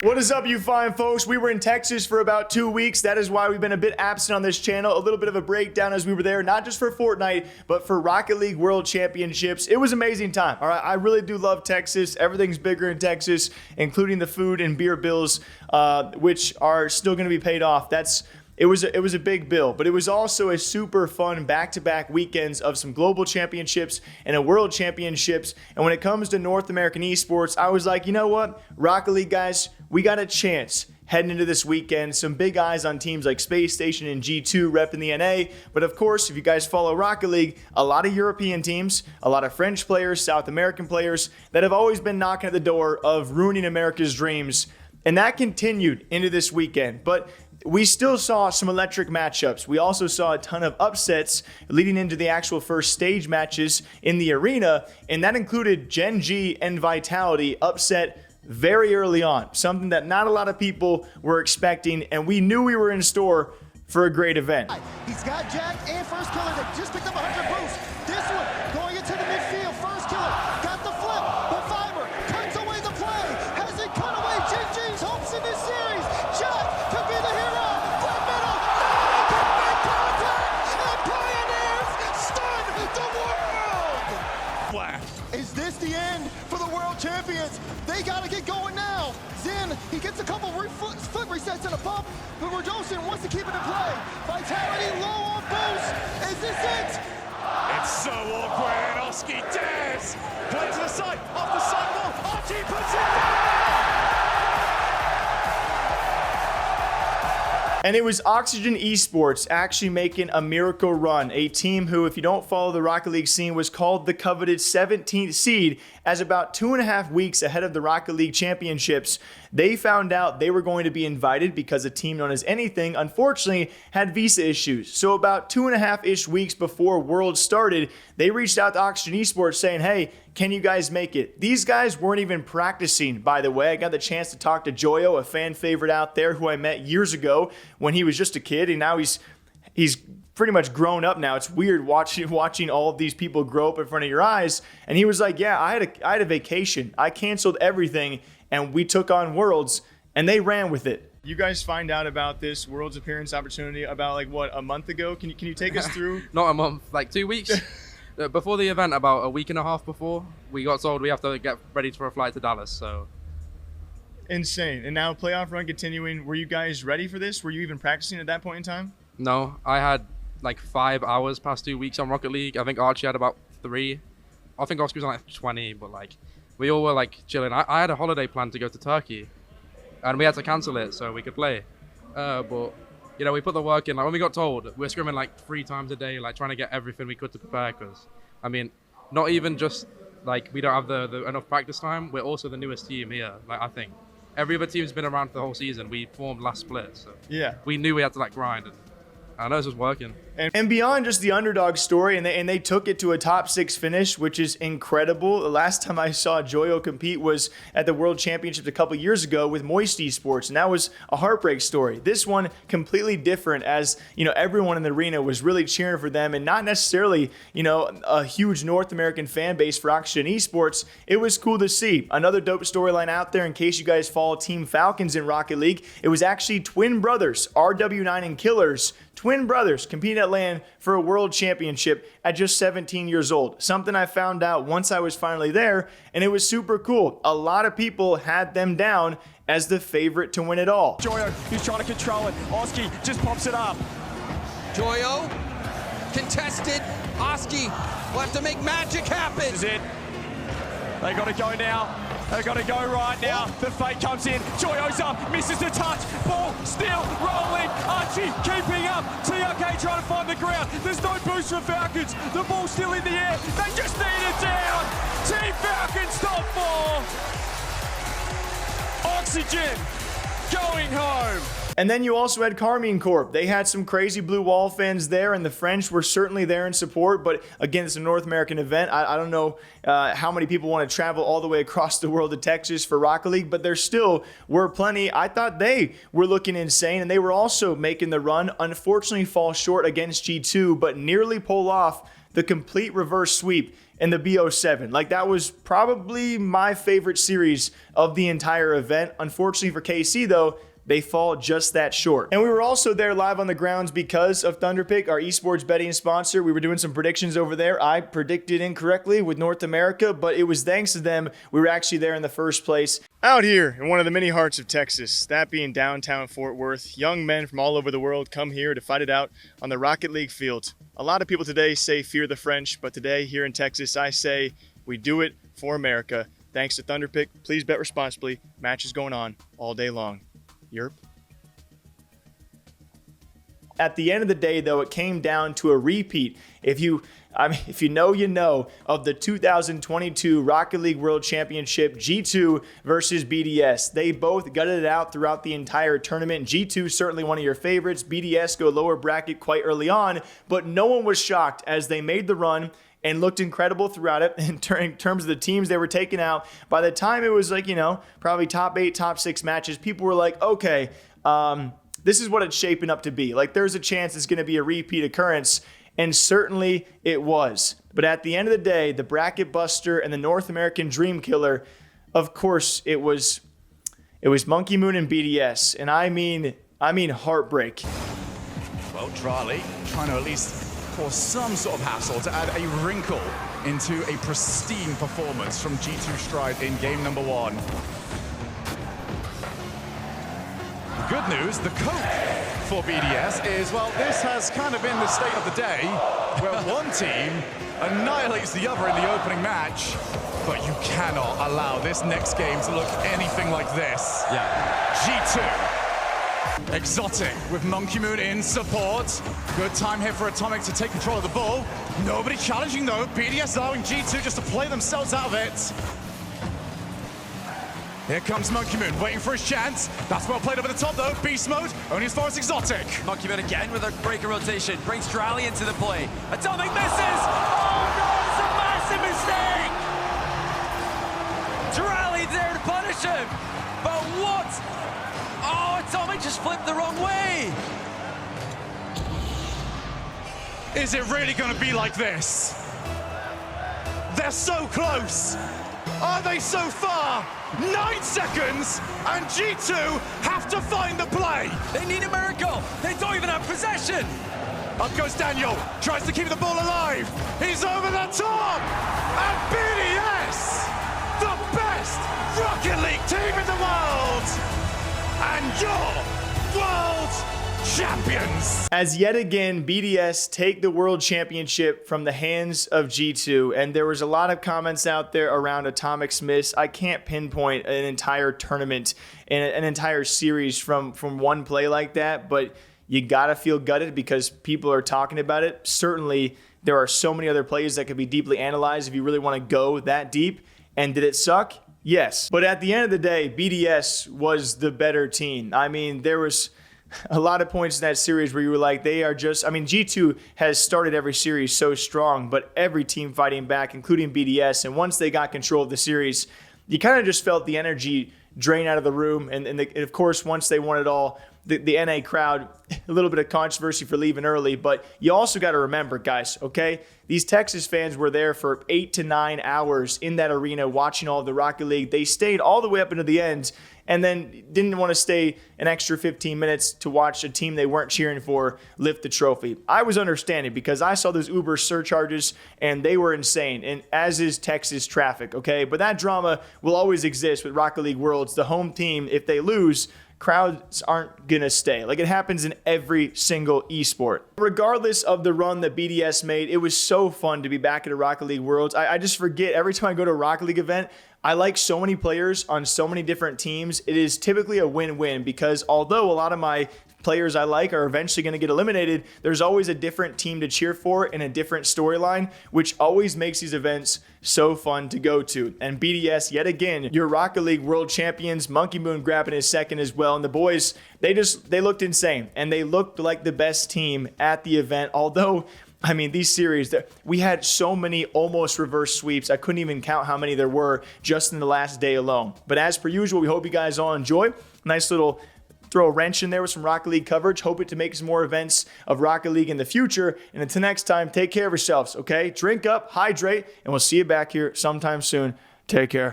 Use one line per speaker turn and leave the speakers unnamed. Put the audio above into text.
What is up, you fine folks? We were in Texas for about 2 weeks. That is why we've been a bit absent on this channel. A little bit of a breakdown as we were there, not just for Fortnite, but for Rocket League World Championships. It was an amazing time. All right, I really do love Texas. Everything's bigger in Texas, including the food and beer bills, which are still going to be paid off. It was a big bill, but it was also a super fun back-to-back weekends of some global championships and a world championships. And when it comes to North American esports, I was like, you know what? Rocket League guys, we got a chance heading into this weekend. Some big eyes on teams like Space Station and G2 repping the NA. But of course, if you guys follow Rocket League, a lot of European teams, a lot of French players, South American players that have always been knocking at the door of ruining America's dreams. And that continued into this weekend. But we still saw some electric matchups. We also saw a ton of upsets leading into the actual first stage matches in the arena, and that included Gen G and Vitality upset very early on, something that not a lot of people were expecting, and we knew we were in store for a great event.
He's got Jack and first killer that just picked up 100 boost. This one going into the midfield. First killer got the flip, but Fiber cuts away the play. Has it cut away Gen G's hopes in this series? Jack could be the hero. Flat middle, make contact, and Pioneers stun the world.
Flat.
Is this the end for the world champions? They gotta get going now. Zen, he gets a couple foot resets and a pump, but Rodosin wants to keep it in play. Vitality low on boost. Is this it?
It's so awkward, and Oski dares. Play to the side, off the sidewall. Archie puts it down.
And it was Oxygen Esports actually making a miracle run, a team who, if you don't follow the Rocket League scene, was called the coveted 17th seed, as about 2.5 weeks ahead of the Rocket League Championships, they found out they were going to be invited because a team known as Anything, unfortunately, had visa issues. So about 2.5-ish weeks before Worlds started, they reached out to Oxygen Esports saying, hey, can you guys make it? These guys weren't even practicing, by the way. I got the chance to talk to Joyo, a fan favorite out there who I met years ago when he was just a kid, and now he's pretty much grown up now. It's weird watching all of these people grow up in front of your eyes. And he was like, yeah, I had a vacation. I canceled everything, and we took on Worlds, and they ran with it. You guys find out about this Worlds appearance opportunity about, like, what, a month ago? Can you take us through?
Not a month, like 2 weeks. Before the event, about a week and a half before, we got told we have to get ready for a flight to Dallas. So
insane. And now playoff run continuing. Were you guys ready for this? Were you even practicing at that point in time?
No, I had like 5 hours past 2 weeks on Rocket League. I think Archie had about 3. I think Oscar was on like 20, but like we all were like chilling. I had a holiday plan to go to Turkey, and we had to cancel it so we could play. But you know, we put the work in. Like when we got told, we're scrimming like 3 times a day, like trying to get everything we could to prepare. Because I mean, not even just like we don't have the enough practice time. We're also the newest team here. Like I think every other team's been around for the whole season. We formed last split, so yeah, we knew we had to like grind. And I know this was working.
And beyond just the underdog story, and they took it to a top 6 finish, which is incredible. The last time I saw Joyo compete was at the World Championships a couple years ago with Moist Esports, and that was a heartbreak story. This one completely different, as you know, everyone in the arena was really cheering for them, and not necessarily, you know, a huge North American fan base for Oxygen Esports. It was cool to see. Another dope storyline out there, in case you guys follow Team Falcons in Rocket League, it was actually twin brothers, RW9 and Killers, twin brothers competing at LAN for a world championship at just 17 years old. Something I found out once I was finally there, and it was super cool. A lot of people had them down as the favorite to win it all.
Joyo, he's trying to control it. Oski just pops it up.
Joyo, contested. Oski will have to make magic happen.
This is it. They got to go now. They got to go right now. The fake comes in. Joyo's up, misses the touch. Ball still rolling. Archie keeping up. TRK trying to find the ground. There's no boost for Falcons. The ball's still in the air. They just need it down. Team Falcons top 4. Oxygen going home.
And then you also had Carmine Corp. They had some crazy Blue Wall fans there, and the French were certainly there in support. But again, it's a North American event. I don't know how many people want to travel all the way across the world to Texas for Rocket League, but there still were plenty. I thought they were looking insane, and they were also making the run. Unfortunately, fall short against G2, but nearly pull off the complete reverse sweep and the BO7. Like, that was probably my favorite series of the entire event. Unfortunately for KC, though, they fall just that short. And we were also there live on the grounds because of Thunderpick, our esports betting sponsor. We were doing some predictions over there. I predicted incorrectly with North America, but it was thanks to them we were actually there in the first place. Out here in one of the many hearts of Texas, that being downtown Fort Worth, young men from all over the world come here to fight it out on the Rocket League field. A lot of people today say fear the French, but today here in Texas, I say we do it for America. Thanks to Thunderpick. Please bet responsibly. Matches going on all day long. Europe. At the end of the day, though, it came down to a repeat. If you know, you know, of the 2022 Rocket League World Championship, G2 versus BDS. They both gutted it out throughout the entire tournament. G2 certainly one of your favorites. BDS go lower bracket quite early on, but no one was shocked as they made the run and looked incredible throughout it in terms of the teams they were taking out. By the time it was like, you know, probably top 8, top 6 matches, people were like, okay, this is what it's shaping up to be. Like, there's a chance it's going to be a repeat occurrence, and certainly it was. But at the end of the day, the bracket buster and the North American dream killer, of course, it was Monkey Moon and BDS, and I mean heartbreak.
Well, Drali trying to at least cause some sort of hassle to add a wrinkle into a pristine performance from G2 Stride in game number 1. Good news, the cope for BDS is, well, this has kind of been the state of the day, where one team annihilates the other in the opening match, but you cannot allow this next game to look anything like this.
Yeah.
G2. Exotic with Monkey Moon in support. Good time here for Atomic to take control of the ball. Nobody challenging though. BDS allowing G2 just to play themselves out of it. Here comes Monkey Moon, waiting for his chance. That's well played over the top though. Beast mode, only as far as Exotic.
Monkey Moon again with a breaker rotation. Brings Drali into the play. Atomic misses! Oh no, it's a massive mistake! Drali there to punish him! But what? Oh, Atomic just flipped the wrong way!
Is it really gonna be like this? They're so close! Are they so far? 9 seconds, and G2 have to find the play!
They need a miracle! They don't even have possession!
Up goes Daniel, tries to keep the ball alive! He's over the top! And BDS, the best Rocket League team in the world! And your world champions!
As yet again, BDS take the world championship from the hands of G2, and there was a lot of comments out there around Atomic's miss. I can't pinpoint an entire tournament and an entire series from one play like that, but you gotta feel gutted because people are talking about it. Certainly, there are so many other plays that could be deeply analyzed if you really want to go that deep. And did it suck? Yes. But at the end of the day, BDS was the better team. I mean, there was a lot of points in that series where you were like, they are just, I mean, G2 has started every series so strong, but every team fighting back, including BDS. And once they got control of the series, you kind of just felt the energy drain out of the room. And of course, once they won it all, the NA crowd, a little bit of controversy for leaving early, but you also got to remember, guys, okay? These Texas fans were there for 8 to 9 hours in that arena watching all of the Rocket League. They stayed all the way up into the end and then didn't want to stay an extra 15 minutes to watch a team they weren't cheering for lift the trophy. I was understanding because I saw those Uber surcharges and they were insane, and as is Texas traffic, okay? But that drama will always exist with Rocket League Worlds. The home team, if they lose, crowds aren't gonna stay. Like, it happens in every single esport. Regardless of the run that BDS made, it was so fun to be back at a Rocket League Worlds. I just forget every time I go to a Rocket League event, I like so many players on so many different teams. It is typically a win-win because although a lot of my players I like are eventually going to get eliminated, there's always a different team to cheer for and a different storyline, which always makes these events so fun to go to. And BDS, yet again, your Rocket League world champions, Monkey Moon grabbing his second as well. And the boys, they looked insane, and they looked like the best team at the event. Although, I mean, these series, we had so many almost reverse sweeps. I couldn't even count how many there were just in the last day alone. But as per usual, we hope you guys all enjoy. Nice little throw a wrench in there with some Rocket League coverage. Hoping to make some more events of Rocket League in the future. And until next time, take care of yourselves, okay? Drink up, hydrate, and we'll see you back here sometime soon. Take care.